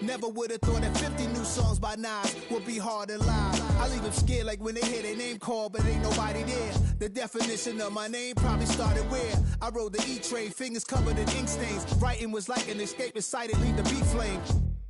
Never would have thought that 50 new songs by Nas would be hard to live. I leave them scared like when they hear their name called, but ain't nobody there. The definition of my name probably started where I rode the E-train, fingers covered in ink stains. Writing was like an escape inside it, leave the beat flame.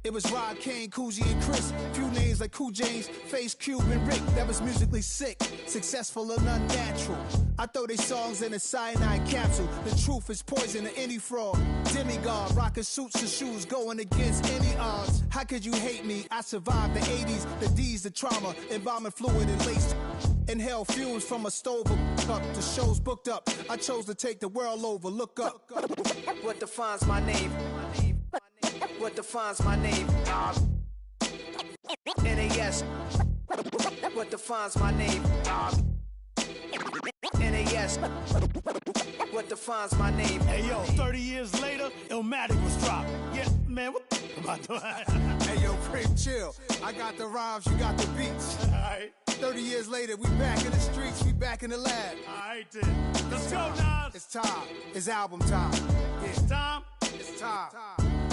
It was Rod, Kane, Coogee, and Chris. Few names like Cool James, Face, Cube, and Rick. That was musically sick, successful and unnatural. I throw they songs in a cyanide capsule. The truth is poison to any fraud. Demigod, rocking suits and shoes, going against any odds. How could you hate me? I survived the 80s, the D's, the trauma, embalming fluid and lace. Inhale fumes from a stove up. The show's booked up. I chose to take the world over. Look up. What defines my name? What defines my name? NAS. What defines my name? NAS. What defines my name? Hey yo, 30 years later, Illmatic was dropped. Yeah, man, what the about doing? Hey yo, Prim, chill. I got the rhymes, you got the beats. Alright. 30 years later, we back in the streets, we back in the lab. Alright then. Let's go, Nas. It's time. It's album time. Yeah. It's time. It's time.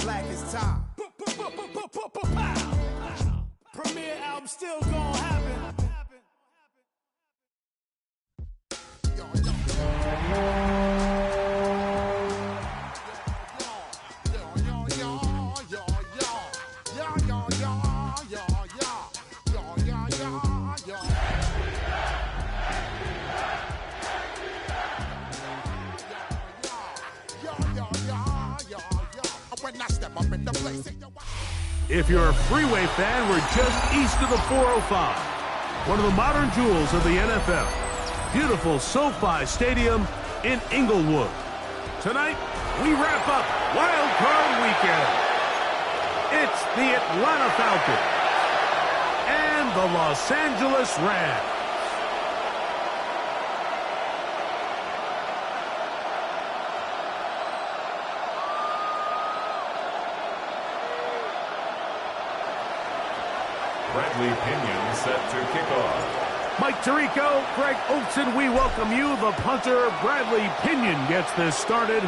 Black is time. Premiere album still gonna happen. If you're a freeway fan, we're just east of the 405. One of the modern jewels of the NFL. Beautiful SoFi Stadium in Inglewood. Tonight, we wrap up Wildcard Weekend. It's the Atlanta Falcons and the Los Angeles Rams. Bradley Pinion set to kick off. Mike Tirico, Greg Oatson, we welcome you. The punter, Bradley Pinion, gets this started.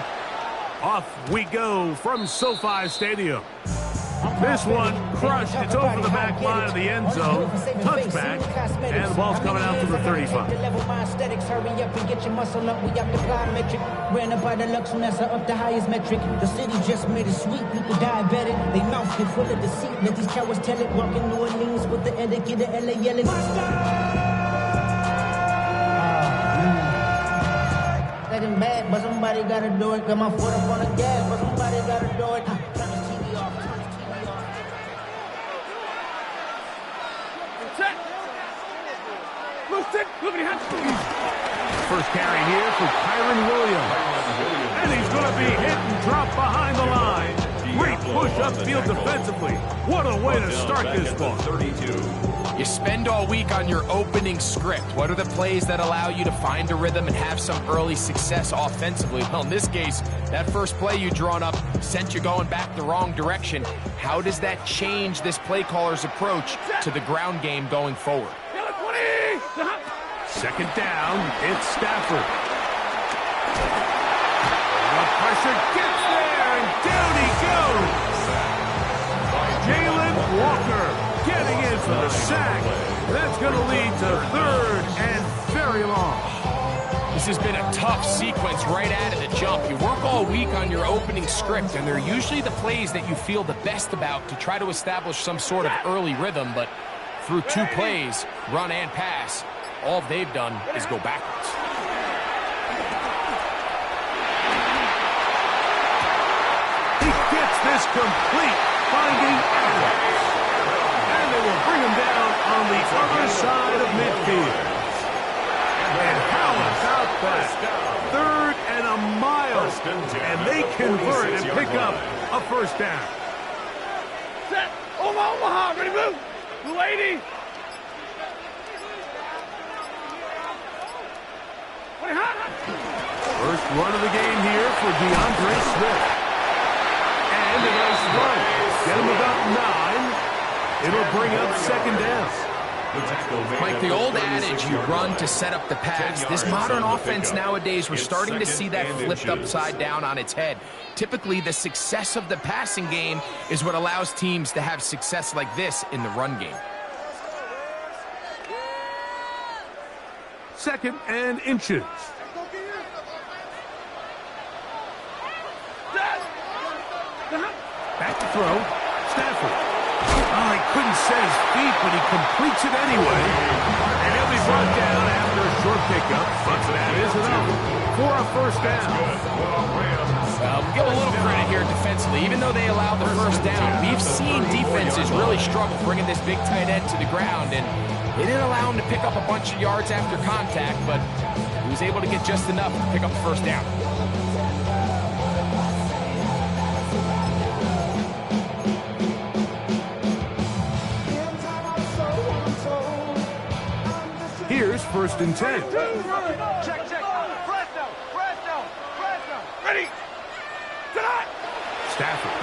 Off we go from SoFi Stadium. This one crushed. It's over the back line of the end zone. Touchback. And the ball's coming out to the 35. Hurry up and get your muscle up. We up the plyometric. Ran up by the Lux and that's up the highest metric. The city just made it sweet. People diabetic. They mouth get full of deceit. Let these cowards tell it. Walking New Orleans with the etiquette of LA yelling. That ain't bad, but somebody gotta do it. Got my foot up on the gas, but somebody gotta do it. Turn the TV off. Turn the TV off. First carry here for Kyron Williams. And he's going to be hit and dropped behind the line. Great push upfield defensively. What a way to start this ball. 32. You spend all week on your opening script. What are the plays that allow you to find a rhythm and have some early success offensively? Well, in this case, that first play you drawn up sent you going back the wrong direction. How does that change this play caller's approach to the ground game going forward? Second down, it's Stafford. The pressure gets there, and down he goes. Jalen Walker getting in for the sack. That's going to lead to third and very long. This has been a tough sequence right out of the jump. You work all week on your opening script, and they're usually the plays that you feel the best about to try to establish some sort of early rhythm, but through two plays, run and pass, all they've done is go backwards. He gets this complete, finding Adams. And they will bring him down on the other side of midfield. And how about that? Third and a mile. And they convert and pick up a first down. Set. Omaha, ready to move. Blue 80. First run of the game here for DeAndre Swift. And a nice run. Get him about 9. It'll bring up second down. Like the old adage, you run to set up the pass. This modern offense nowadays, we're starting to see that flipped upside down on its head. Typically, the success of the passing game is what allows teams to have success like this in the run game. 2nd and inches. Back to throw. Stafford. Oh, he couldn't set his feet, but he completes it anyway. And he'll be brought down after a short pickup. But that is enough for a first down. We'll give a little credit here defensively. Even though they allowed the first down, we've seen defenses really struggle bringing this big tight end to the ground. And they didn't allow him to pick up a bunch of yards after contact, but he was able to get just enough to pick up the first down. Here's 1st and 10. Check. Presto. Ready. Tonight. Stafford.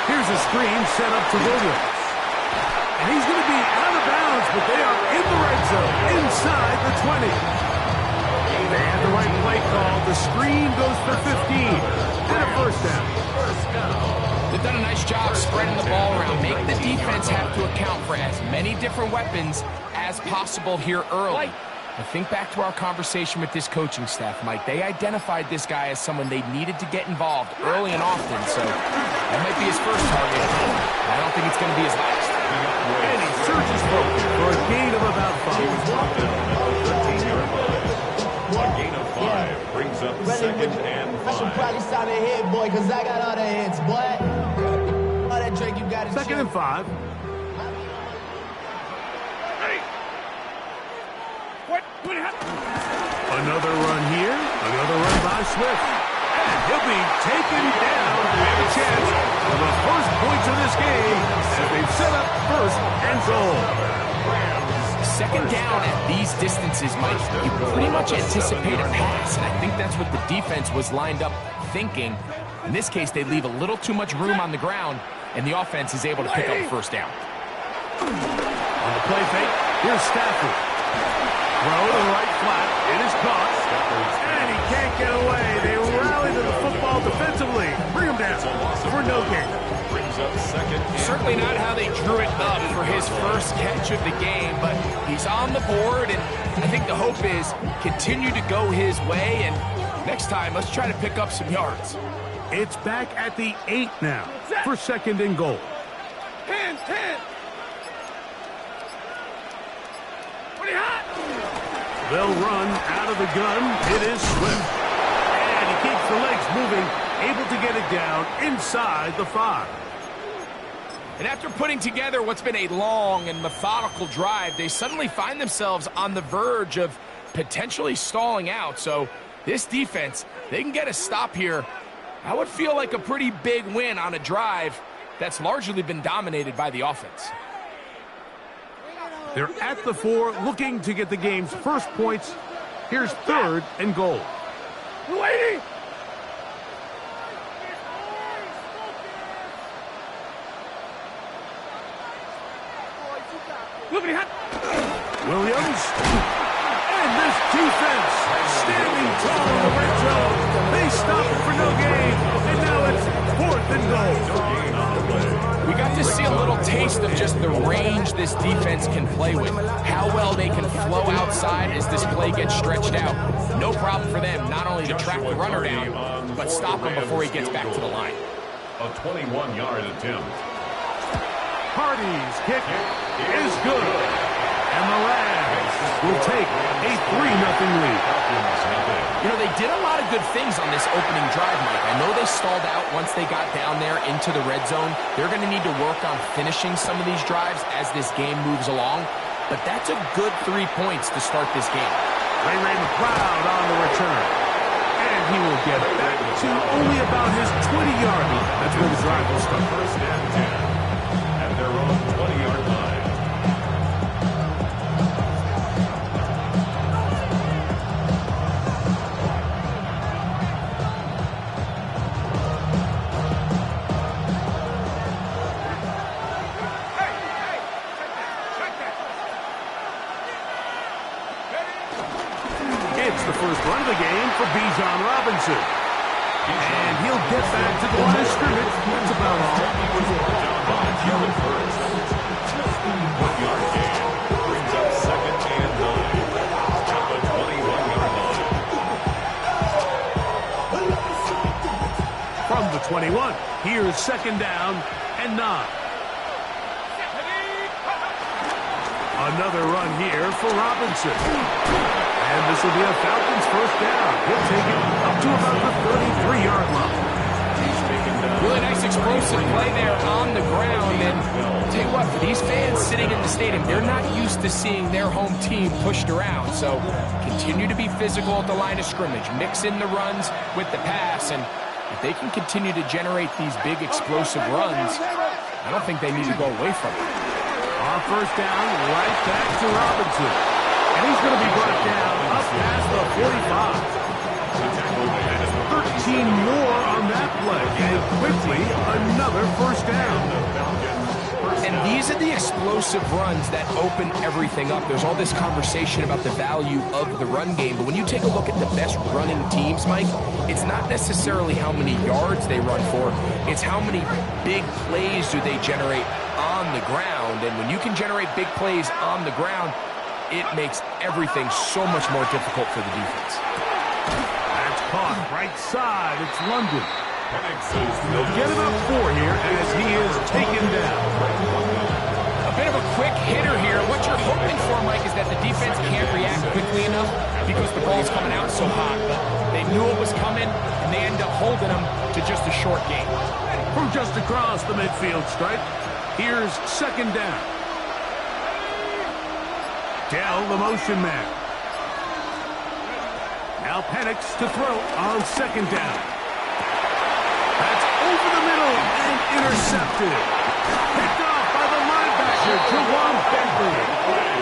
Here's a screen set up to Williams. And he's going to be out of bounds, but they are in the red zone, inside the 20. They had the right play call. The screen goes for 15. And a first down. They've done a nice job spreading the ball around. Make the defense have to account for as many different weapons as possible here early. I think back to our conversation with this coaching staff, Mike. They identified this guy as someone they needed to get involved early and often, so that might be his first target. I don't think it's going to be his last. And he surges forward for a gain of about 5. A gain of 5 brings up 2nd and 5. I should probably stop it here, boy, because I got all the hits, boy. All that drink you got to 2nd and 5. Another run here. Another run by Swift. And he'll be taken down with a chance for the first points of this game as they've set up 1st and goal. 2nd down at these distances, Mike, you pretty much anticipate a pass, and I think that's what the defense was lined up thinking. In this case, they leave a little too much room on the ground, and the offense is able to pick up a first down. On the play fake, here's Stafford. Throw to the right flat. It is caught. And he can't get away. They rally to the football defensively. Bring him down for no gain. Brings up 2nd and Certainly not how they drew it up for his first catch of the game, but he's on the board, and I think the hope is continue to go his way, and next time, let's try to pick up some yards. It's back at the 8 now for 2nd and goal. Hands. Pretty hot. They'll run out of the gun. It is Swift. And he keeps the legs moving, able to get it down inside the 5. And after putting together what's been a long and methodical drive, they suddenly find themselves on the verge of potentially stalling out. So this defense, they can get a stop here. That would feel like a pretty big win on a drive that's largely been dominated by the offense. They're at the 4, looking to get the game's first points. Here's 3rd and goal. Lady. Williams. And this defense standing tall in the red zone. They stop it for no gain. And now it's 4th and goal. We got to see a little taste of just the range this defense can play with. How well they can flow outside as this play gets stretched out. No problem for them not only to track the runner down, but stop him before he gets back to the line. A 21-yard attempt. Hardy's kick is good. And the Rams will take a 3-0 lead. You know, they did a lot of good things on this opening drive, Mike. I know they stalled out once they got down there into the red zone. They're going to need to work on finishing some of these drives as this game moves along. But that's a good 3 points to start this game. Ray McLeod on the return. And he will get back to only about his 20-yard line. That's where the drive will start. 1st and 10. At their own 20-yard line. for Bijan Robinson. And he'll get back to the line of scrimmage. That's about all. Down by 1 yard gain brings up 2nd and 9 at the 21-yard line. From the 21, here's 2nd down and 9. Another run here for Robinson. And this will be a Falcons 1st down. He'll take it up to about the 33-yard line. Really nice explosive play there on the ground. And I'll tell you what, for these fans sitting in the stadium, they're not used to seeing their home team pushed around. So continue to be physical at the line of scrimmage. Mix in the runs with the pass. And if they can continue to generate these big explosive runs, I don't think they need to go away from it. On 1st down, right back to Robinson. And he's going to be brought down up past the 45. 13 more on that play. And quickly, another 1st down. And these are the explosive runs that open everything up. There's all this conversation about the value of the run game. But when you take a look at the best running teams, Mike, it's not necessarily how many yards they run for. It's how many big plays do they generate on the ground. And when you can generate big plays on the ground, it makes everything so much more difficult for the defense. That's caught right side. It's London. They'll get about 4 here as he is taken down. A bit of a quick hitter here. What you're hoping for, Mike, is that the defense can't react quickly enough because the ball's coming out so hot. But they knew it was coming, and they end up holding them to just a short gain. From just across the midfield stripe, here's 2nd down. Dell, the motion man. Now Penix to throw on 2nd down. That's over the middle and intercepted. Picked off by the linebacker, Jawan Bentley.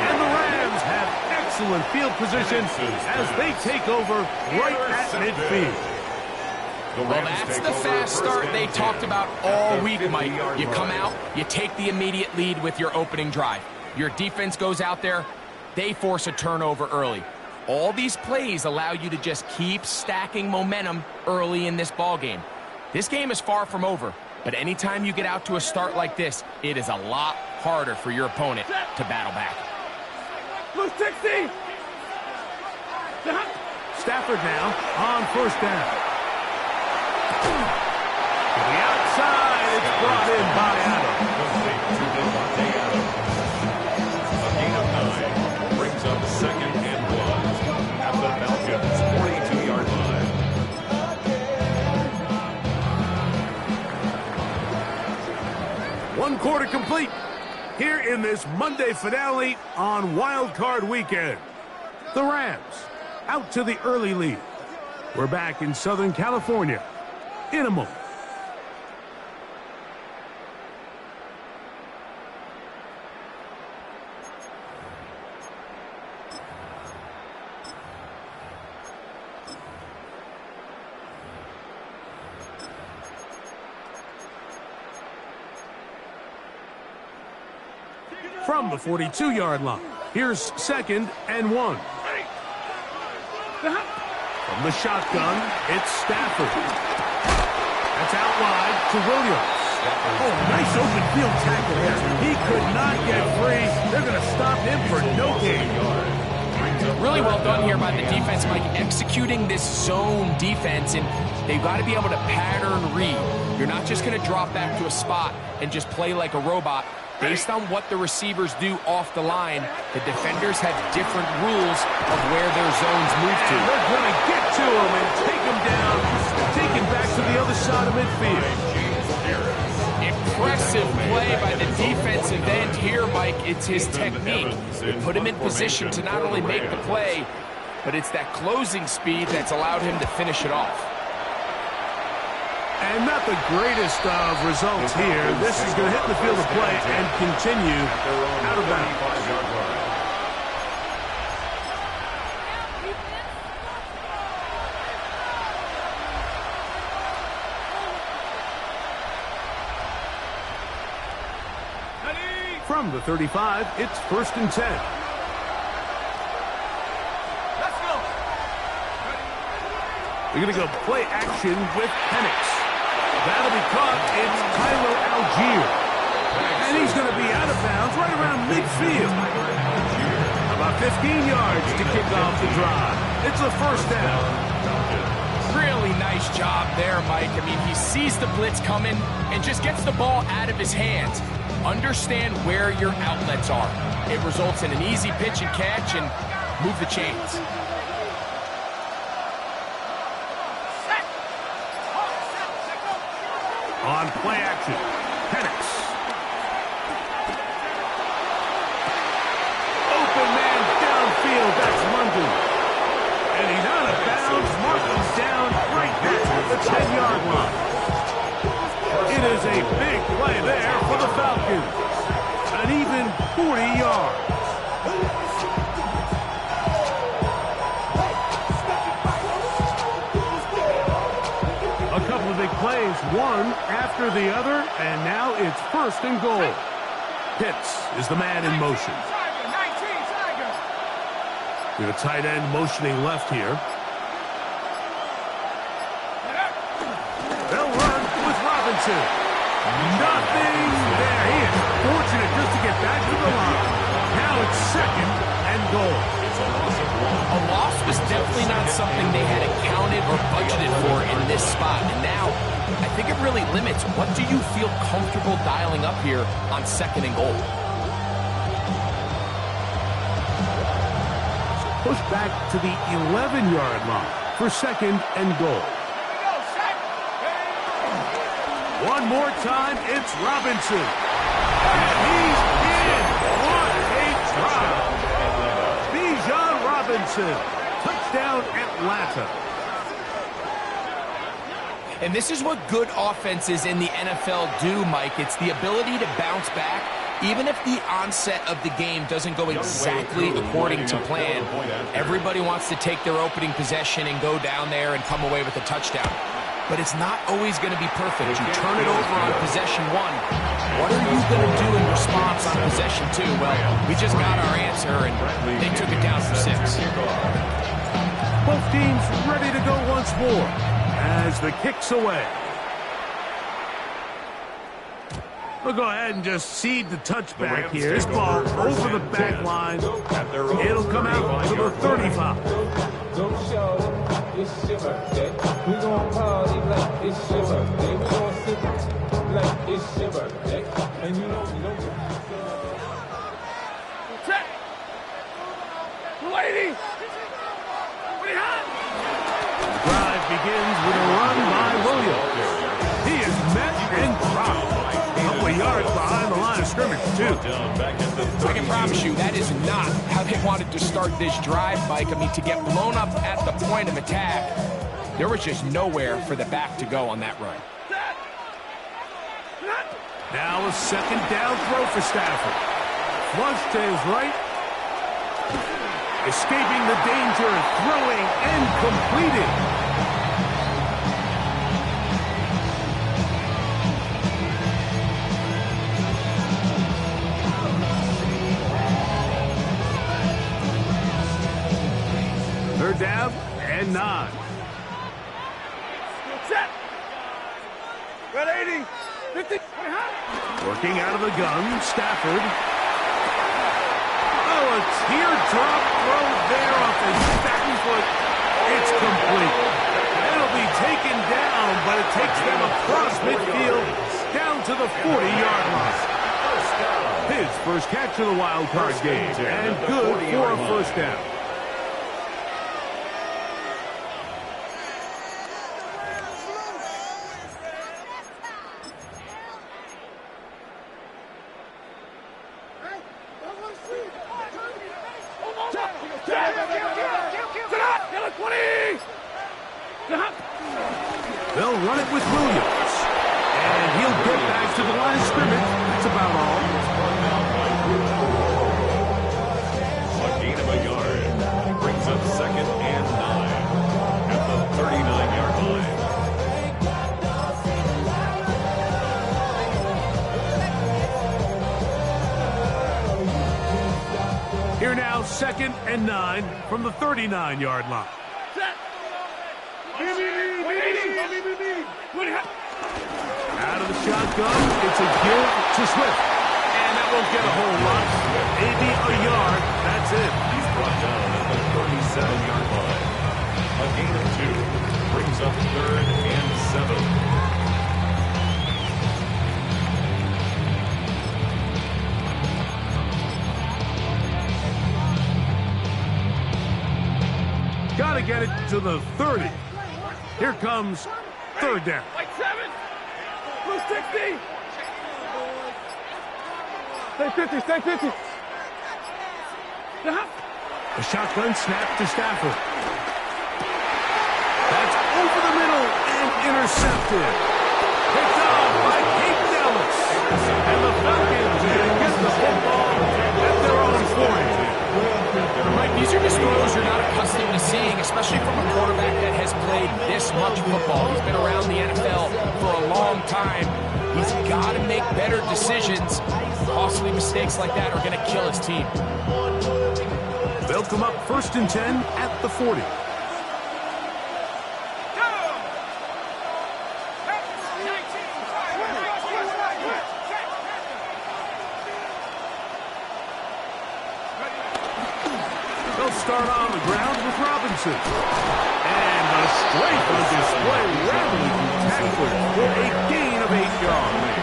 And the Rams have excellent field position as they take over right at midfield. Well, that's the fast start they talked about all week, Mike. You come out, you take the immediate lead with your opening drive. Your defense goes out there, they force a turnover early. All these plays allow you to just keep stacking momentum early in this ball game. This game is far from over, but anytime you get out to a start like this, it is a lot harder for your opponent to battle back. Stafford now on 1st down. To the outside, it's brought in by Adams. A gain of 9 brings up 2nd and 1 at the Falcons 42-yard line. One quarter complete here in this Monday finale on Wildcard weekend. The Rams out to the early lead. We're back in Southern California in a moment. From the 42-yard line, here's 2nd and 1. From the shotgun, it's Stafford. That's out wide to Williams. Oh, nice open field tackle there. He could not get free. They're going to stop him for no gain. Really well done here by the defense, Mike, executing this zone defense, and they've got to be able to pattern read. You're not just going to drop back to a spot and just play like a robot. Based on what the receivers do off the line, the defenders have different rules of where their zones move to. And they're going to get to him and take him down, take him back to the other side of midfield. Impressive play by the defensive end here, Mike. It's his technique. They put him in position to not only make the play, but it's that closing speed that's allowed him to finish it off. And not the greatest of results here. This is going to hit the field of play and continue out of bounds. From the 35, it's 1st and 10. They're going to go play action with Penix. That'll be caught. It's Kylo Algier. And he's going to be out of bounds right around midfield. About 15 yards to kick off the drive. It's a first down. Really nice job there, Mike. I mean, he sees the blitz coming and just gets the ball out of his hands. Understand where your outlets are. It results in an easy pitch and catch and move the chains. On play action, Penix. Open man downfield, that's London. And he's out of bounds, marking down right at the 10-yard line. It is a big play there for the Falcons. An even 40 yards. A couple of big plays, one after the other, and now it's first and goal. Pitts is the man in motion. We have a tight end motioning left here. They'll run with Robinson. Nothing there. He is fortunate just to get back to the line. Now it's second and goal. A loss was definitely not something they had accounted or budgeted for in this spot. And now, I think it really limits what do you feel comfortable dialing up here on second and goal. Push back to the 11-yard line for second and goal. One more time, it's Robinson. And he's in. What a drive. Bijan Robinson. Touchdown, Atlanta. And this is what good offenses in the NFL do, Mike. It's the ability to bounce back, even if the onset of the game doesn't go exactly according to plan. Everybody wants to take their opening possession and go down there and come away with a touchdown. But it's not always going to be perfect. You turn it over on possession one. What are you going to do in response on possession two? Well, we just got our answer, and they took it down for 6. Both teams ready to go once more as the kick's away. We'll go ahead and just cede the touchback here. This ball over the back line. It'll come out to the 35. Don't show it's your birthday. We gon' party like it's your birthday. We gon' sip like it's your birthday. And you know we don't get check. Lady. The drive begins with a run by Williams. He is met and dropped. A couple of yards behind the line of scrimmage, too. I can promise you that is not how they wanted to start this drive, Mike. I mean, to get blown up at the point of attack, there was just nowhere for the back to go on that run. Now a second down throw for Stafford. Flush to his right. Escaping the danger, throwing and completing. Third down and 9. Set. Got 80. 50. Working out of the gun, Stafford. Oh, a teardrop throw there off his second foot. It's complete. It'll be taken down, but it takes them across midfield down to the 40-yard line. His first catch of the Wildcard game, and good for a first down. They'll run it with Williams. And he'll get back to the line of scrimmage. That's about all. A gain of a yard. Brings up second and 9 at the 39-yard line. Here now, second and 9 from the 39-yard line. Give me Out of the shotgun, it's a give to Swift. And that won't get a whole lot. Maybe a yard, that's it. He's brought down at the 37-yard line. A gain of 2 brings up 3rd and 7. Got to get it to the 30. Here comes 3rd down. Like 7. Blue 60. Stay 50, stay 50. A shotgun snap to Stafford. That's over the middle and intercepted. Picked off by Kate Dallas. And the Falcons get the football at their own 40. Mike, these are just throws you're not accustomed to seeing, especially from a quarterback that has played this much football. He's been around the NFL for a long time. He's got to make better decisions. Costly mistakes like that are going to kill his team. They'll come up 1st and 10 at the 40. They'll start on the ground with Robinson. And the strength on display rattling through tacklers for a gain of 8 yards.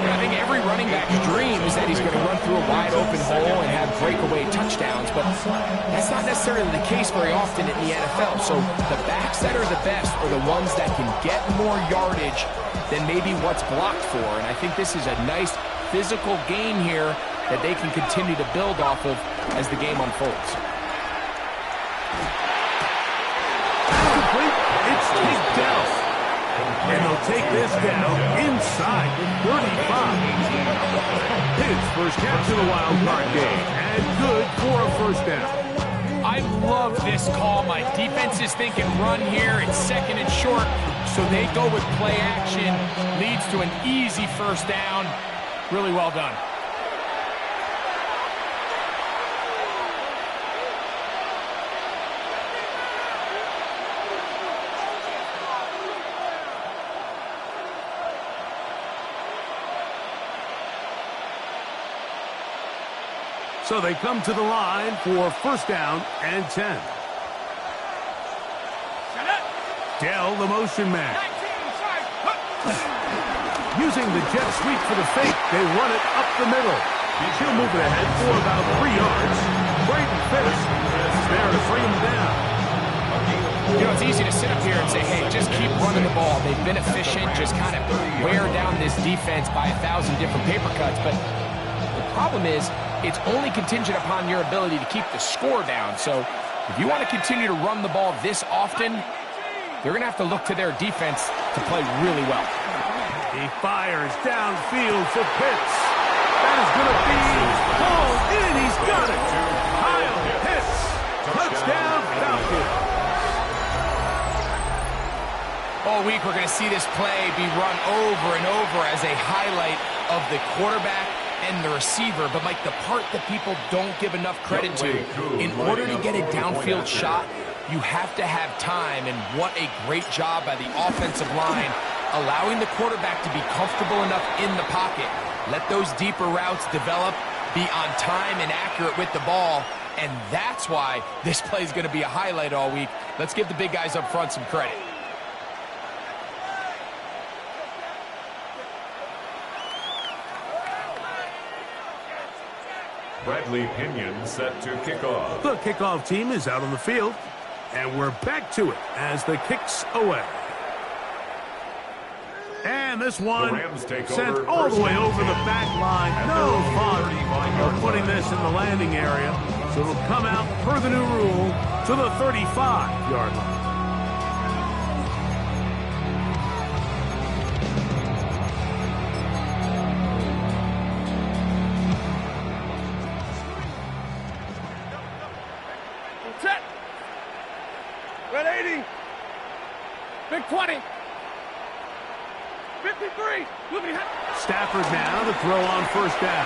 I think every running back's dream is that he's going to run through a wide open hole and have breakaway touchdowns, but that's not necessarily the case very often in the NFL. So the backs that are the best are the ones that can get more yardage than maybe what's blocked for. And I think this is a nice physical game here that they can continue to build off of as the game unfolds. Complete. It's Tate down. And they'll take this down inside the 35. His first catch of the Wildcard game. And good for a 1st down. I love this call. My defense is thinking run here. It's 2nd and short, so they go with play action. Leads to an easy 1st down. Really well done. So they come to the line for 1st down and 10. Dell, the motion man. Using the jet sweep for the fake, they run it up the middle. He'll move it ahead for about 3 yards. Braden Fitz is there to bring him down. You know, it's easy to sit up here and say, hey, just keep running the ball. They've been efficient, just kind of wear down this defense by 1,000 different paper cuts. But the problem is, it's only contingent upon your ability to keep the score down. So if you want to continue to run the ball this often, they're going to have to look to their defense to play really well. He fires downfield for Pitts. That is going to be hauled in. He's got it. Kyle Pitts. Touchdown, Falcons. All week we're going to see this play be run over and over as a highlight of the quarterback and the receiver. But, Mike, the part that people don't give enough credit to, in order to get a downfield shot, you have to have time. And what a great job by the offensive line, allowing the quarterback to be comfortable enough in the pocket. Let those deeper routes develop, be on time and accurate with the ball. And that's why this play is going to be a highlight all week. Let's give the big guys up front some credit. Bradley Pinion set to kick off. The kickoff team is out on the field, and we're back to it as the kick's away. And this one sent all the way over the back line. No fun of putting this in the landing area, so it'll come out per the new rule to the 35-yard line. Set. Red 80. Big 20. 53. Stafford now to throw on first down.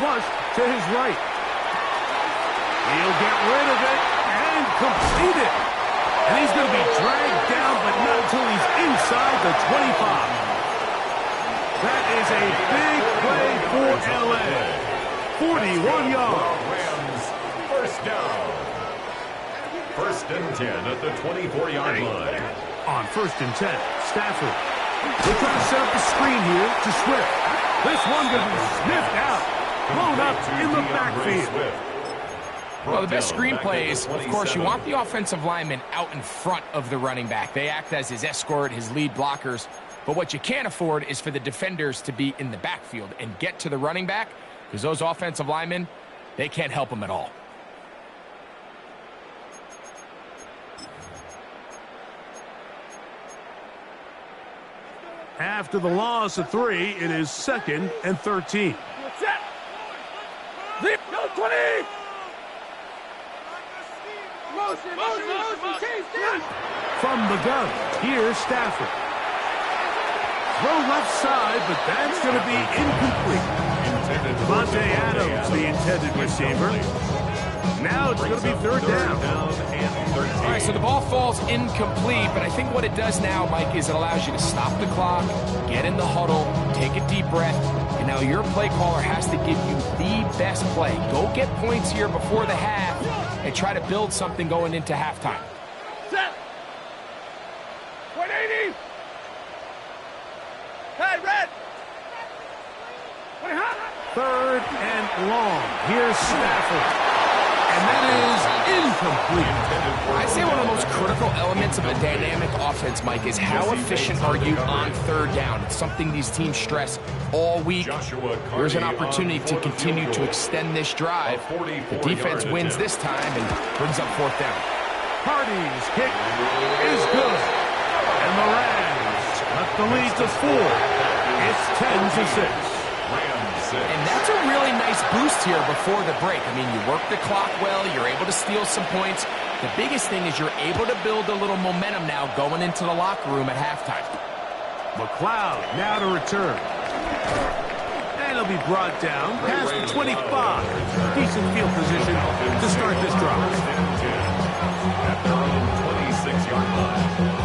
Flush to his right. He'll get rid of it and complete it. And he's going to be dragged down, but not until he's inside the 25. That is a big play for L.A. 41 yards. Rams, first down. First and 10 at the 24-yard line. On first and 10, Stafford. They're trying to set up the screen here to Swift. This one going to be sniffed out. Blown up in the backfield. Well, the best screenplay is, of course, you want the offensive lineman out in front of the running back. They act as his escort, his lead blockers. But what you can't afford is for the defenders to be in the backfield and get to the running back, because those offensive linemen, they can't help him at all. After the loss of 3, it is 2nd and 13. Set. Leap, go 20. Motion. From the gun, here's Stafford. Throw left side, but that's going to be incomplete. Devontae Adams, the intended receiver. Now it's going to be third down. All right, so the ball falls incomplete, but I think what it does now, Mike, is it allows you to stop the clock, get in the huddle, take a deep breath, and now your play caller has to give you the best play. Go get points here before the half and try to build something going into halftime. Set. 180. Hey, red. 20 hot. Third and long. Here's Stafford. And that is incomplete. I'd say one of the most critical elements of a dynamic offense, Mike, is how efficient are you on third down. It's something these teams stress all week. There's an opportunity to continue to extend this drive. The defense wins this time and brings up fourth down. Hardy's kick is good. And the Rams cut the lead to 4. It's 10-6. And that's a really nice boost here before the break. I mean, you work the clock well, you're able to steal some points. The biggest thing is you're able to build a little momentum now going into the locker room at halftime. McLeod now to return. And he'll be brought down past the 25. Decent field position to start this drive. At their own 26-yard line.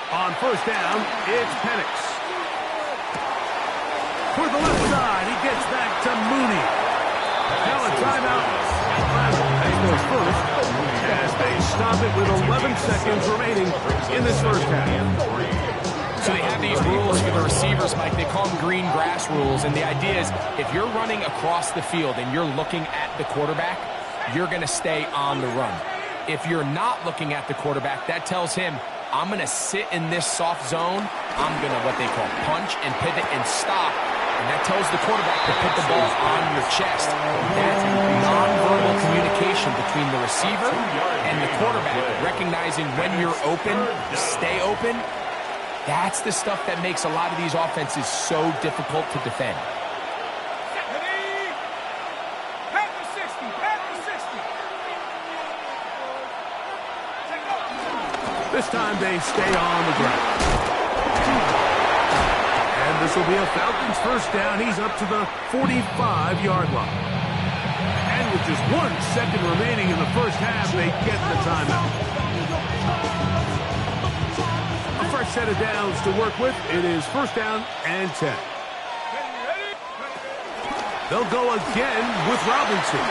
On first down, it's Penix. For the left side, he gets back to Mooney. Now a timeout. Goes first as they stop it with 11 seconds remaining in this first half. So they have these rules for the receivers, Mike. They call them green grass rules. And the idea is if you're running across the field and you're looking at the quarterback, you're going to stay on the run. If you're not looking at the quarterback, that tells him, I'm going to sit in this soft zone. I'm going to what they call punch and pivot and stop. And that tells the quarterback to put the ball on your chest. That's nonverbal communication between the receiver and the quarterback, recognizing when you're open, stay open. That's the stuff that makes a lot of these offenses so difficult to defend. This time they stay on the ground. And this will be a Falcons first down. He's up to the 45-yard line. And with just 1 second remaining in the first half, they get the timeout. A fresh set of downs to work with. It is first down and 10. They'll go again with Robinson.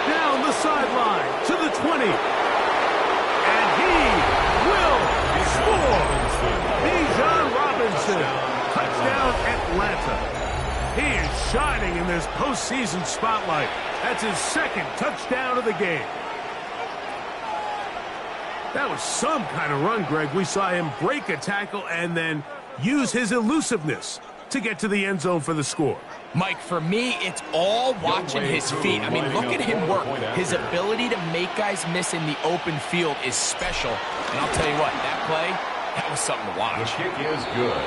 Down the sideline to the 20. And he will score. Bijan Robinson. Touchdown Atlanta. He is shining in this postseason spotlight. That's his second touchdown of the game. That was some kind of run, Greg. We saw him break a tackle and then use his elusiveness to get to the end zone for the score. Mike, for me, it's all watching his feet. I mean, look at him work. His ability to make guys miss in the open field is special. And I'll tell you what, that play, That was something to watch. The kick is good.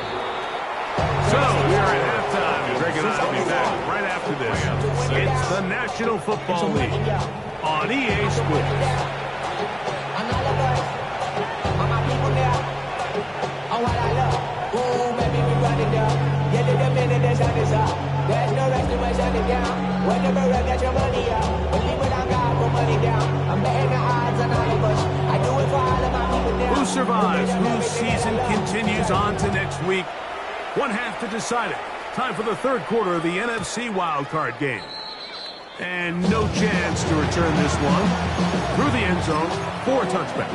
So we are at halftime. Greg and I will be back right after this. It's the National Football League on EA Sports. There's no rest to my shutting down. Whenever I get your money out, believe it, I got more money down. I'm betting the odds on all of us. I do it for all of my people now. Who survives? Whose season continues on to next week? One half to decide it. Time for the third quarter of the NFC Wildcard game. And no chance to return this one. Through the end zone for a touchback.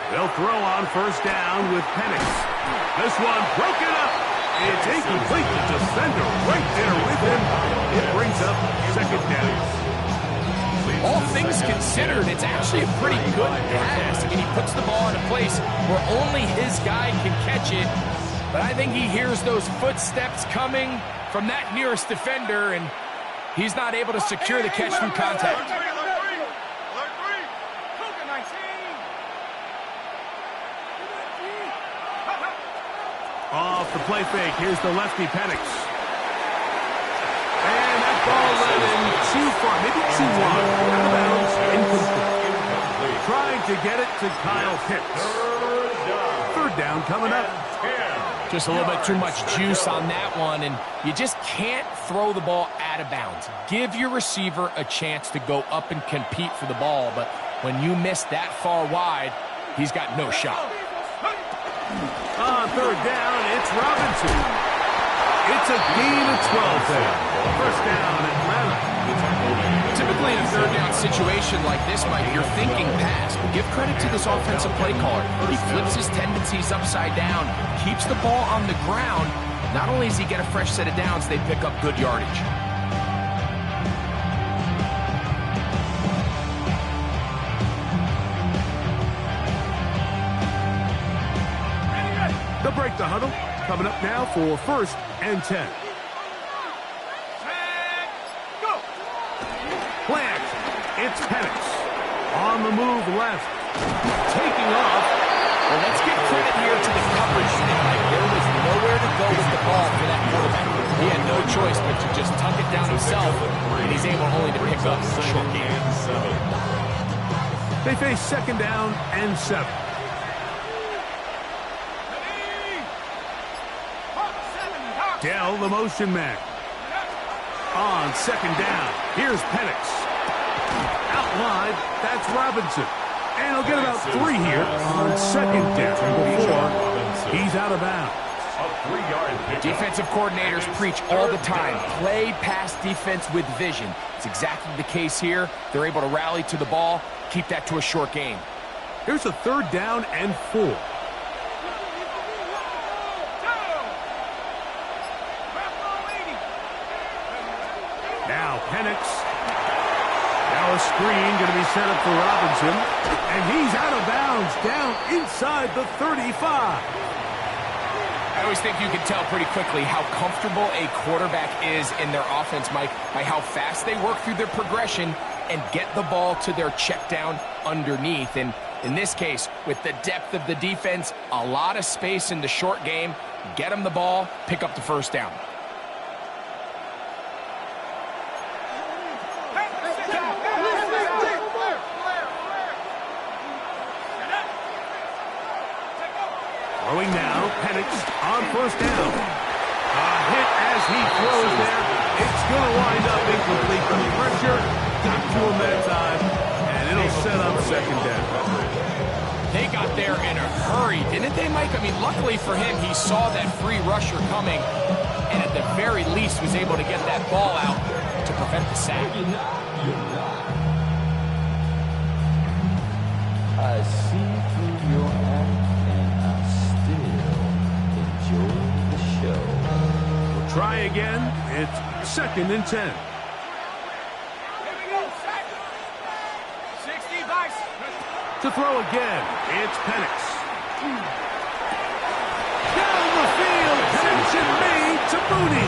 They'll throw on first down with Penix. This one broken up. It's incomplete. The defender right there with him. It brings up second down. All things considered, it's actually a pretty good pass. I mean, he puts the ball in a place where only his guy can catch it. But I think he hears those footsteps coming from that nearest defender, and he's not able to secure the catch through contact. Off the play fake, here's the lefty Penix. And that ball led him too far, maybe too wide. Out of bounds, incomplete. Trying to get it to Kyle Pitts. Third down coming up. Just a little bit too much juice on that one, and you just can't throw the ball out of bounds. Give your receiver a chance to go up and compete for the ball, but when you miss that far wide, he's got no shot. On third down, it's Robinson. It's a gain of 12 there. First down, Atlanta. Typically in a third down situation like this, Mike, you're thinking pass, but give credit to this offensive play caller. He flips his tendencies upside down, keeps the ball on the ground. Not only does he get a fresh set of downs, they pick up good yardage. They'll break the huddle. Coming up now for first and 10. Plant. It's Penix. On the move left. Taking off. Well, let's give credit here to the coverage unit. There was nowhere to go with the ball for that quarterback. He had no choice but to just tuck it down himself, and he's able only to pick up a short gain. They face second down and 7. Dell, the motion man. On second down, here's Penix. Out wide, that's Robinson. And he'll get about 3 here on second down before he's out of bounds. Defensive coordinators preach all the time, play pass defense with vision. It's exactly the case here. They're able to rally to the ball, keep that to a short gain. Here's a third down and 4. Now Penix. Now a screen going to be set up for Robinson. And he's out of bounds down inside the 35. I always think you can tell pretty quickly how comfortable a quarterback is in their offense, Mike, by how fast they work through their progression and get the ball to their check down underneath. And in this case, with the depth of the defense, a lot of space in the short game, get them the ball, pick up the first down. Throwing now, Penix on first down. A hit as he throws there. It's going to wind up incomplete. The pressure got to him that time, and it'll set up second down. They got there in a hurry, didn't they, Mike? I mean, luckily for him, he saw that free rusher coming, and at the very least was able to get that ball out to prevent the sack. I see through your act. Try again. It's second and 10. Here we go. 60 vice. To throw again, it's Penix. Down the field, connection made to Mooney.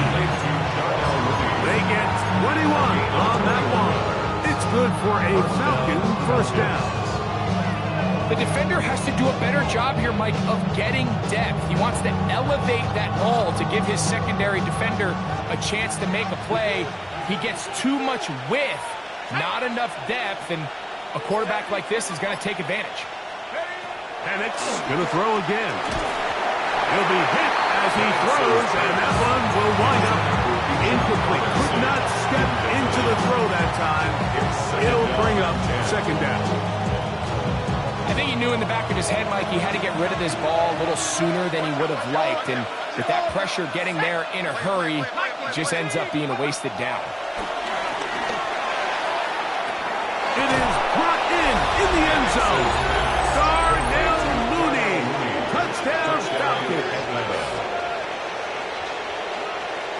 They get 21 on that one. It's good for a Falcon first down. The defender has to do a better job here, Mike, of getting depth. He wants to elevate that ball to give his secondary defender a chance to make a play. He gets too much width, not enough depth, and a quarterback like this is going to take advantage. Penix going to throw again. He'll be hit as he throws, and that one will wind up incomplete. Could not step into the throw that time. It'll bring up second down. I think he knew in the back of his head, Mike, he had to get rid of this ball a little sooner than he would have liked. And with that pressure getting there in a hurry, it just ends up being a wasted down. It is brought in the end zone. Darnell Mooney. Touchdown, Falcons.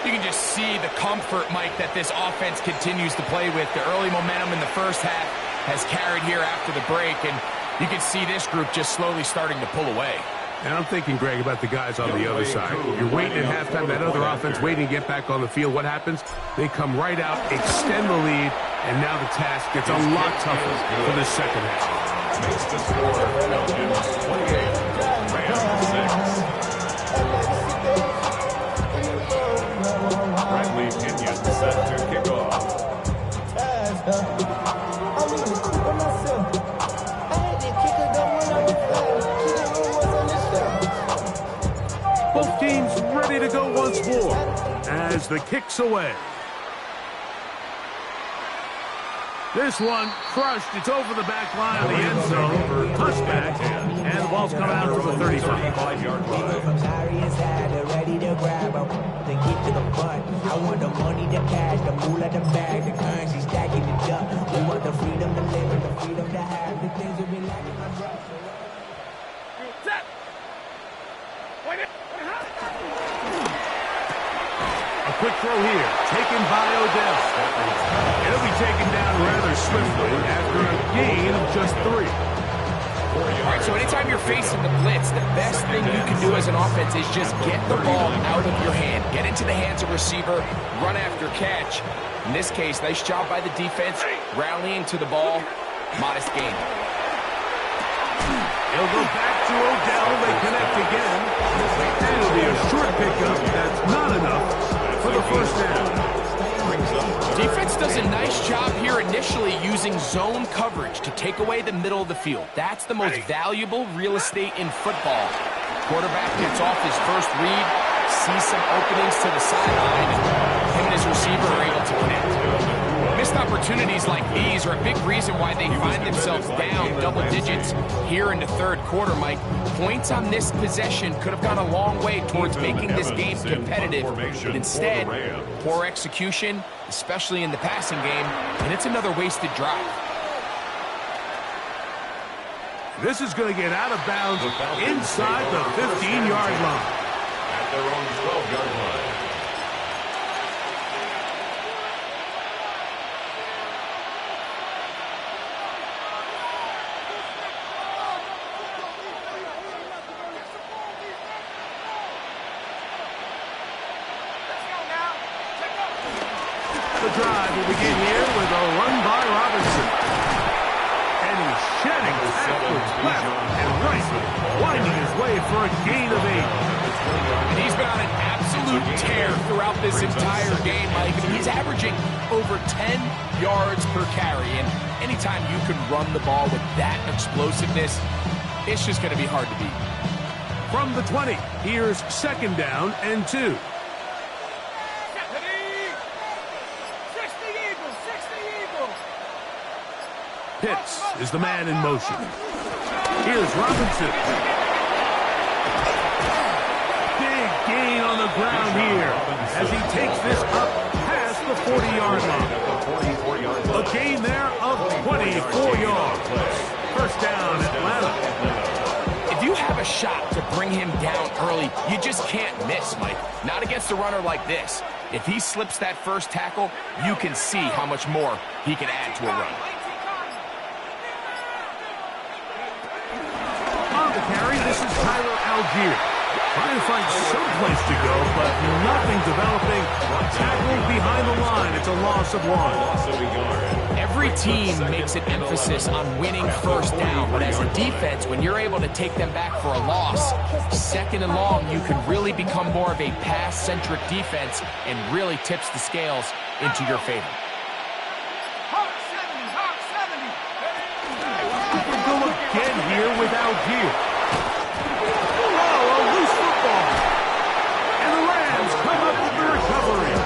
You can just see the comfort, Mike, that this offense continues to play with. The early momentum in the first half has carried here after the break, and you can see this group just slowly starting to pull away. And I'm thinking, Greg, about the guys on the other side. You're waiting at halftime, that other offense waiting to get back on the field. What happens? They come right out, extend the lead, and now the task gets a lot tougher for the second half. Makes the score Falcons 28, Rams 6. Bradley Pinion set to kick off. Both teams ready to go once more as the kick's away. This one crushed. It's over the back line of the end zone for touchback, and the ball's come out to the 35-yard line. From sorry inside, they're ready to grab them. They get to the front. I want the money, the cash, the moolah, the bag, the currency stacking it up. We want the freedom to live and the freedom to have the things that we like in my breath. A quick throw here, taken by Odell. It'll be taken down rather swiftly after a gain of just 3. All right, so anytime you're facing the blitz, the best thing you can do as an offense is just get the ball out of your hand. Get into the hands of receiver, run after catch. In this case, nice job by the defense, rallying to the ball. Modest gain. He'll go back to Odell. They connect again. And it'll be a short pickup. That's not enough for the first down. Defense does a nice job here initially using zone coverage to take away the middle of the field. That's the most valuable real estate in football. Quarterback gets off his first read, sees some openings to the sideline, and him and his receiver are able to connect. Missed opportunities like these are a big reason why they find themselves down double digits here in the third quarter, Mike. Points on this possession could have gone a long way towards making this game competitive, but instead, poor execution, especially in the passing game, and it's another wasted drive. This is going to get out of bounds inside the 15-yard line. At their own 12-yard line. The drive will begin here with a run by Robinson. And he's shedding backwards, left and right, winding his way for a gain of 8. And he's been on an absolute tear throughout this entire game, Mike. He's averaging over 10 yards per carry. And anytime you can run the ball with that explosiveness, it's just going to be hard to beat. From the 20, here's second down and 2. Pitts is the man in motion. Here's Robinson. Big gain on the ground here as he takes this up past the 40-yard line. A gain there of 24 yards. First down, Atlanta. If you have a shot to bring him down early, you just can't miss, Mike. Not against a runner like this. If he slips that first tackle, you can see how much more he can add to a run. Algier. Trying to find some place to go, but nothing developing. Tackled behind the line. It's a loss of 1. Every team makes an emphasis on winning first down, but as a defense, when you're able to take them back for a loss, second and long, you can really become more of a pass-centric defense and really tips the scales into your favor. We'll go again here with Algier. Oh, a loose football. And the Rams come up with the recovery.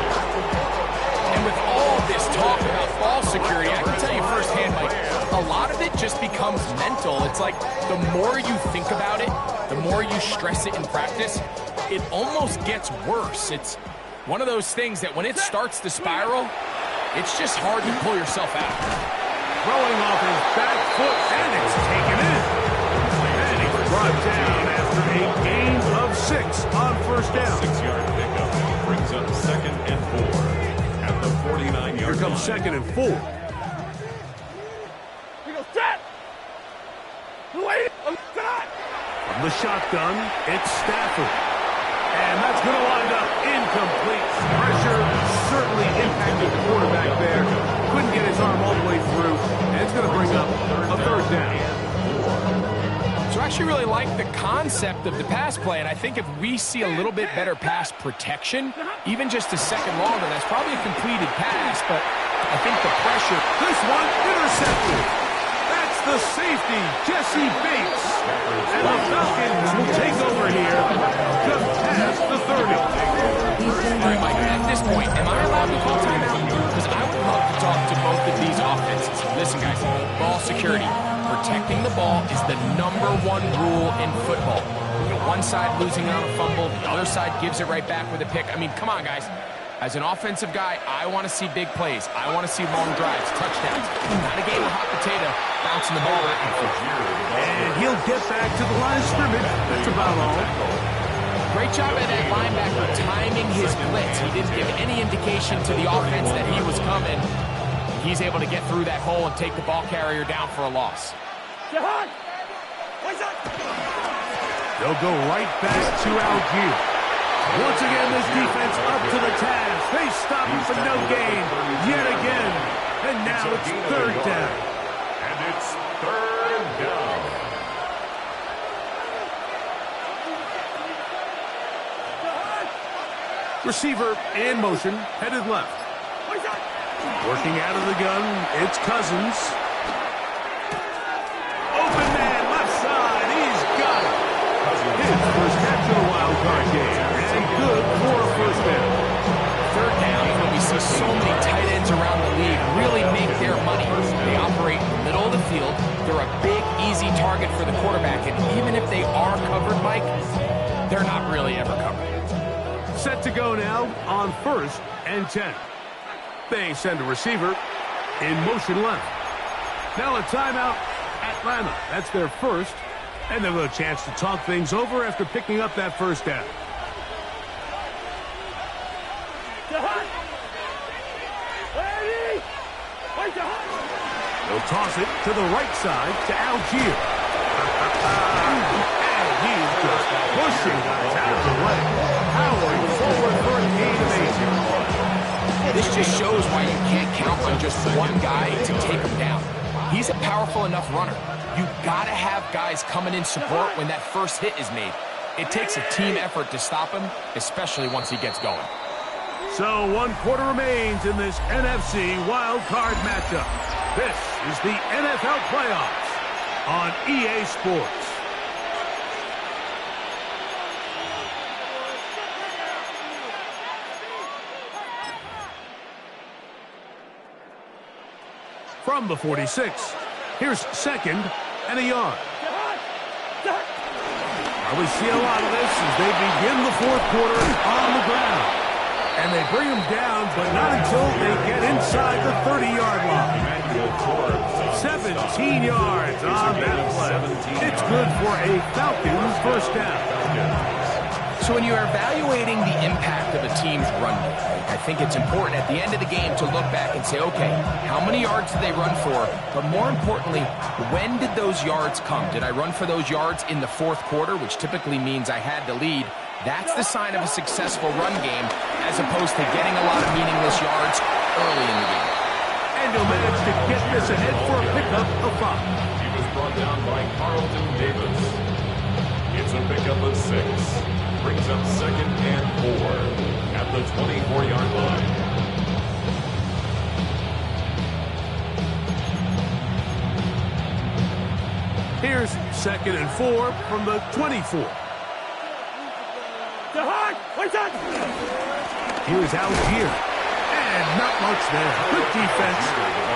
And with all this talk about ball security, I can tell you firsthand, Mike, a lot of it just becomes mental. It's like the more you think about it, the more you stress it in practice, it almost gets worse. It's one of those things that when it starts to spiral, it's just hard to pull yourself out. Throwing off his back foot, and it's taken in. And he's brought down after a gain of 6 on first down. 6-yard pickup brings up 2nd and 4 at the 49-yard line. Here comes 2nd and 4. From the shotgun, it's Stafford. And that's going to wind up incomplete. Pressure certainly impacted the quarterback there. Couldn't get his arm all the way through. And it's going to bring up a 3rd down. So I actually really like the concept of the pass play, and I think if we see a little bit better pass protection, even just a second longer, that's probably a completed pass, but I think the pressure... This one intercepted. That's the safety, Jesse Bates. And the Falcons will take over here just past the 30. All right, Mike, at this point, am I allowed to call timeout? Because I would love to talk to both of these offenses. Listen, guys, ball security. Protecting the ball is the #1 rule in football. You know, one side losing on a fumble, the other side gives it right back with a pick. I mean, come on, guys. As an offensive guy, I want to see big plays. I want to see long drives, touchdowns. Not a game of hot potato, bouncing the ball back and forth. And he'll get back to the line of scrimmage. That's about all. Great job at that linebacker timing his blitz. He didn't give any indication to the offense that he was coming. He's able to get through that hole and take the ball carrier down for a loss. They'll go right back to Algier. Once again, this defense up to the task. They stop him for no gain yet again. And now it's 3rd down. And it's 3rd down. Receiver in motion, headed left. Working out of the gun, it's Cousins. Open man, left side, he's got it. His first catch of the Wildcard game, and good for a 1st down. 3rd down, when we see so many tight ends around the league really make their money. They operate in the middle of the field. They're a big, easy target for the quarterback, and even if they are covered, Mike, they're not really ever covered. Set to go now on 1st and 10. They send a receiver in motion left. Now a timeout, Atlanta. That's their first. And they'll have a chance to talk things over after picking up that 1st down. They'll toss it to the right side to Algier. And he's just pushing guys out of the way. Howard forward for a gain of 8. This just shows why you can't count on just one guy to take him down. He's a powerful enough runner. You've got to have guys coming in support when that first hit is made. It takes a team effort to stop him, especially once he gets going. So 1 quarter remains in this NFC Wildcard matchup. This is the NFL Playoffs on EA Sports. From the 46, here's 2nd and a yard. We see a lot of this as they begin the 4th quarter on the ground. And they bring them down, but not until they get inside the 30-yard line. 17 yards on that play. It's good for a Falcons 1st down. So when you're evaluating the impact of a team's run game, I think it's important at the end of the game to look back and say, okay, how many yards did they run for? But more importantly, when did those yards come? Did I run for those yards in the fourth quarter, which typically means I had to lead? That's the sign of a successful run game, as opposed to getting a lot of meaningless yards early in the game. And he'll manage to get this ahead for a pickup of 5. He was brought down by Carlton Davis. It's a pickup of 6. Brings up 2nd and 4 at the 24-yard line. Here's 2nd and 4 from the 24. Here's Algier. And not much there. Good defense.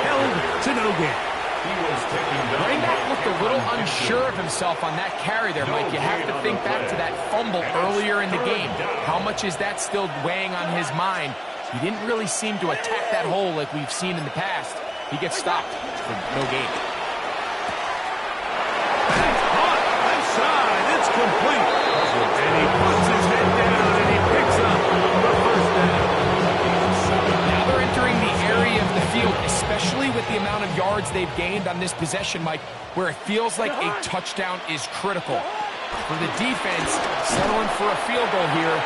Held to no gain. Running back looked a little unsure of himself on that carry there, Mike. You have to think back to that fumble earlier in the game. How much is that still weighing on his mind? He didn't really seem to attack that hole like we've seen in the past. He gets stopped for no gain. That's caught. Left side. It's complete. And he puts his head down and he picks up the first down. Now they're entering the area of the field, especially with the amount of yards they've gained on this possession, Mike, where it feels like a touchdown is critical. For the defense, settling for a field goal here,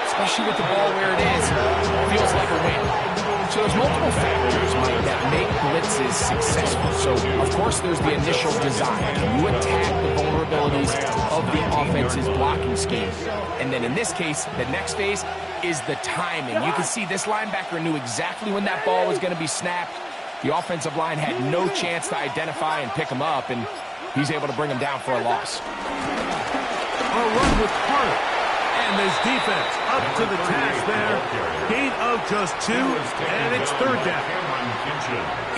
especially with the ball where it is, feels like a win. So there's multiple factors, Mike, that make blitzes successful. So, of course, there's the initial design. Can you attack the vulnerabilities of the offense's blocking scheme? And then in this case, the next phase is the timing. You can see this linebacker knew exactly when that ball was going to be snapped. The offensive line had no chance to identify and pick him up, and he's able to bring him down for a loss. A run with Carter. And this defense up to the task there. Gain of just 2, and it's 3rd down.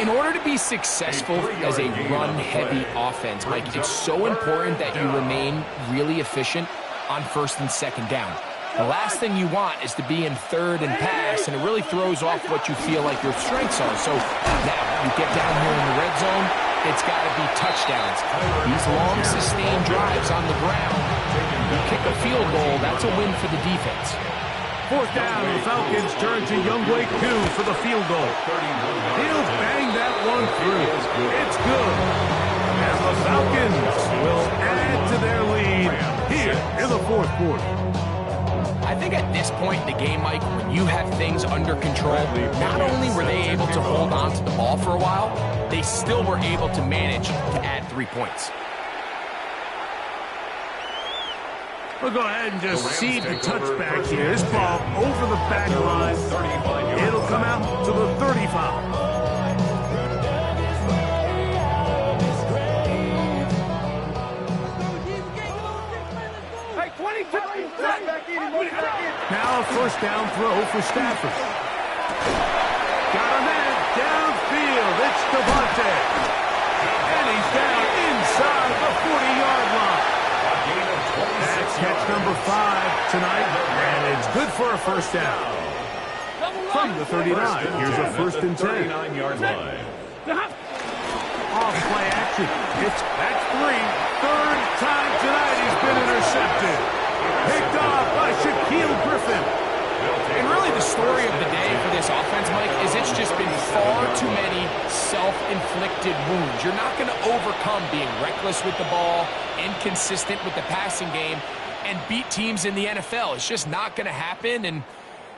In order to be successful as a run-heavy offense, Mike, it's so important that you remain really efficient on 1st and 2nd down. The last thing you want is to be in 3rd and pass, and it really throws off what you feel like your strengths are. So now you get down here in the red zone, it's got to be touchdowns. These long, sustained drives on the ground, you kick a field goal, that's a win for the defense. 4th down, the Falcons turn to Younghoe Koo for the field goal. He'll bang that one through. It's good. And the Falcons will add to their lead here in the 4th quarter. I think at this point in the game, Mike, when you have things under control, not only were they able to hold on to the ball for a while, they still were able to manage to add 3 points. We'll go ahead and just see the touchback here. This ball over the back line. It'll come out to the 35. Now a 1st down throw for Stafford. Got a man downfield. It's Devontae. And he's down inside the 40-yard line. That's catch number 5 tonight, and it's good for a 1st down. From the 39, here's a 1st and 10. 39-yard line. Off play action. That's 3. 3rd time tonight he's been intercepted. Picked off by Shaquille Griffin. And really the story of the day for this offense, Mike, is it's just been far too many self-inflicted wounds. You're not going to overcome being reckless with the ball, inconsistent with the passing game, and beat teams in the NFL. It's just not going to happen, and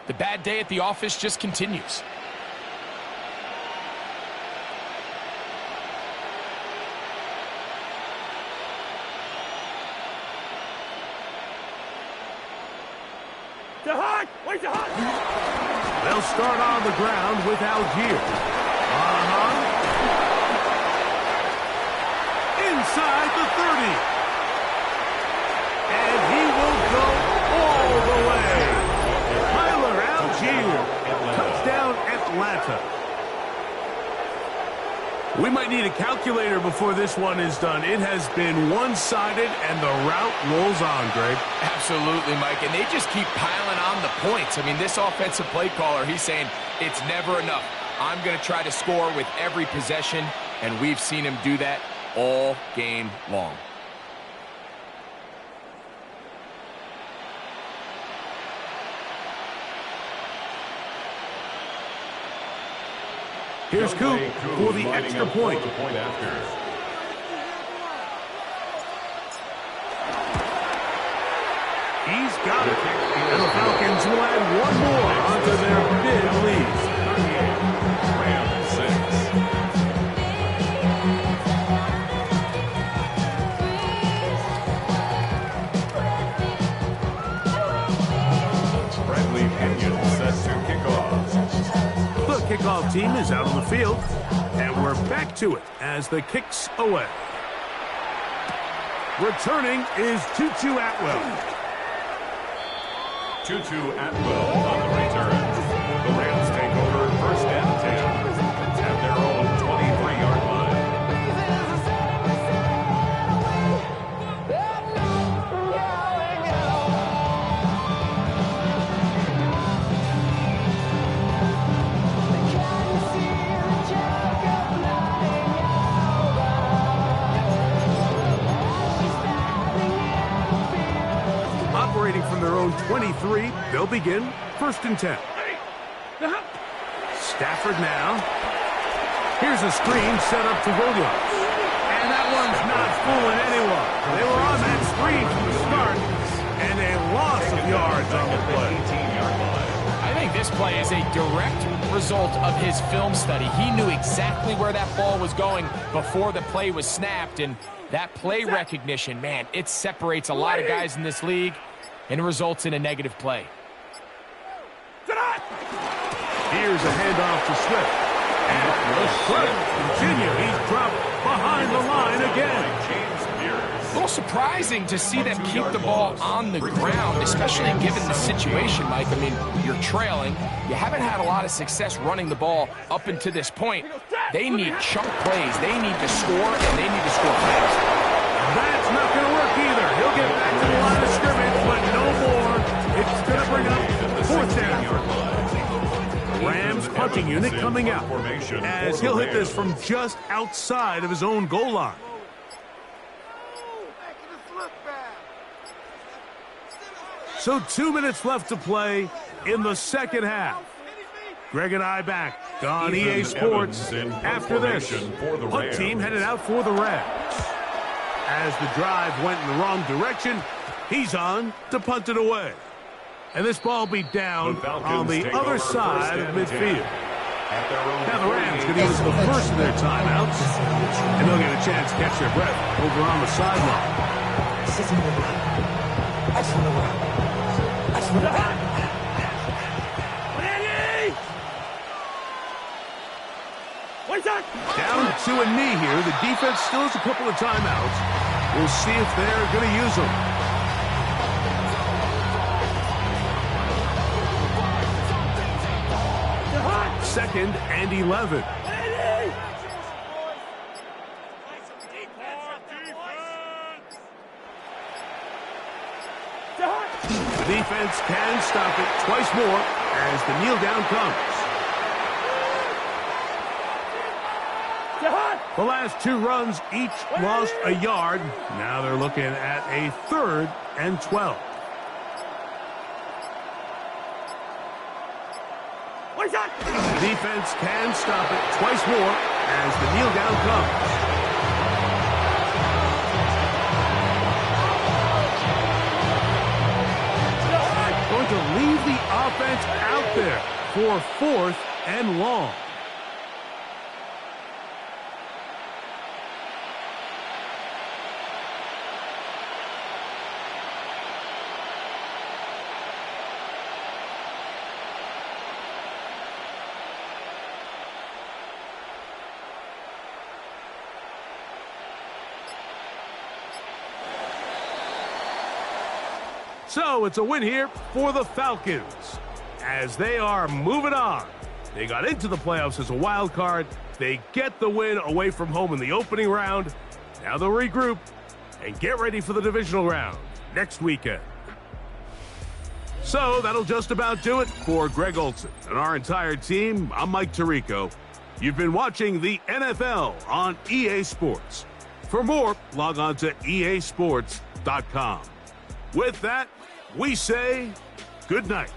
the bad day at the office just continues. They'll start on the ground with Algier. Inside the 30. And he will go all the way. Tyler Algier. Touchdown Atlanta. We might need a calculator before this one is done. It has been one-sided, and the route rolls on, Greg. Absolutely, Mike, and they just keep piling on the points. I mean, this offensive play caller, he's saying it's never enough. I'm going to try to score with every possession, and we've seen him do that all game long. Here's Coop for the extra point. He's got it. And the Falcons will add one more onto their big lead. Rams 6. Bradley Pinion set to kick off. The kickoff team is out on the field, and we're back to it as the kick's away. Returning is Tutu Atwell. Tutu Atwell on the return. The Rams take over first and 10 at their own 23-yard line. Operating from their own 23, they'll begin first and 10. Stafford now. Here's a screen set up to Williams. And that one's not fooling anyone. They were on that screen from the start, and a loss of yards on the play. I think this play is a direct result of his film study. He knew exactly where that ball was going before the play was snapped, and that play recognition, man, it separates a lot of guys in this league and results in a negative play. Here's a handoff to Swift. And the Swift continue. He's dropped behind the line again. A little surprising to see them keep the ball on the ground, especially given the situation, Mike. I mean, you're trailing. You haven't had a lot of success running the ball up until this point. They need chunk plays. They need to score, and they need to score fast. That's not going to work either. He'll get back to the line of scrimmage, but no more. It's going to bring up fourth down. Rams punting unit coming out as he'll hit this from just outside of his own goal line. So 2 minutes left to play in the second half. Greg and I back on EA Sports after this. Punt team headed out for the Rams. As the drive went in the wrong direction, he's on to punt it away. And this ball be down on the other side of midfield. Now the Rams could use the first of their timeouts, and they'll get a chance to catch their breath over on the sideline. Down to a knee here. The defense still has a couple of timeouts. We'll see if they're going to use them. Second and 11. The defense can stop it twice more as the kneel down comes. The last two runs each lost a yard. Now they're looking at a 3rd and 12. The defense can stop it twice more as the kneel down comes. Going to leave the offense out there for 4th and long. So it's a win here for the Falcons as they are moving on. They got into the playoffs as a wild card. They get the win away from home in the opening round. Now they'll regroup and get ready for the divisional round next weekend. So that'll just about do it for Greg Olson and our entire team. I'm Mike Tirico. You've been watching the NFL on EA Sports. For more, log on to easports.com. With that, we say good night.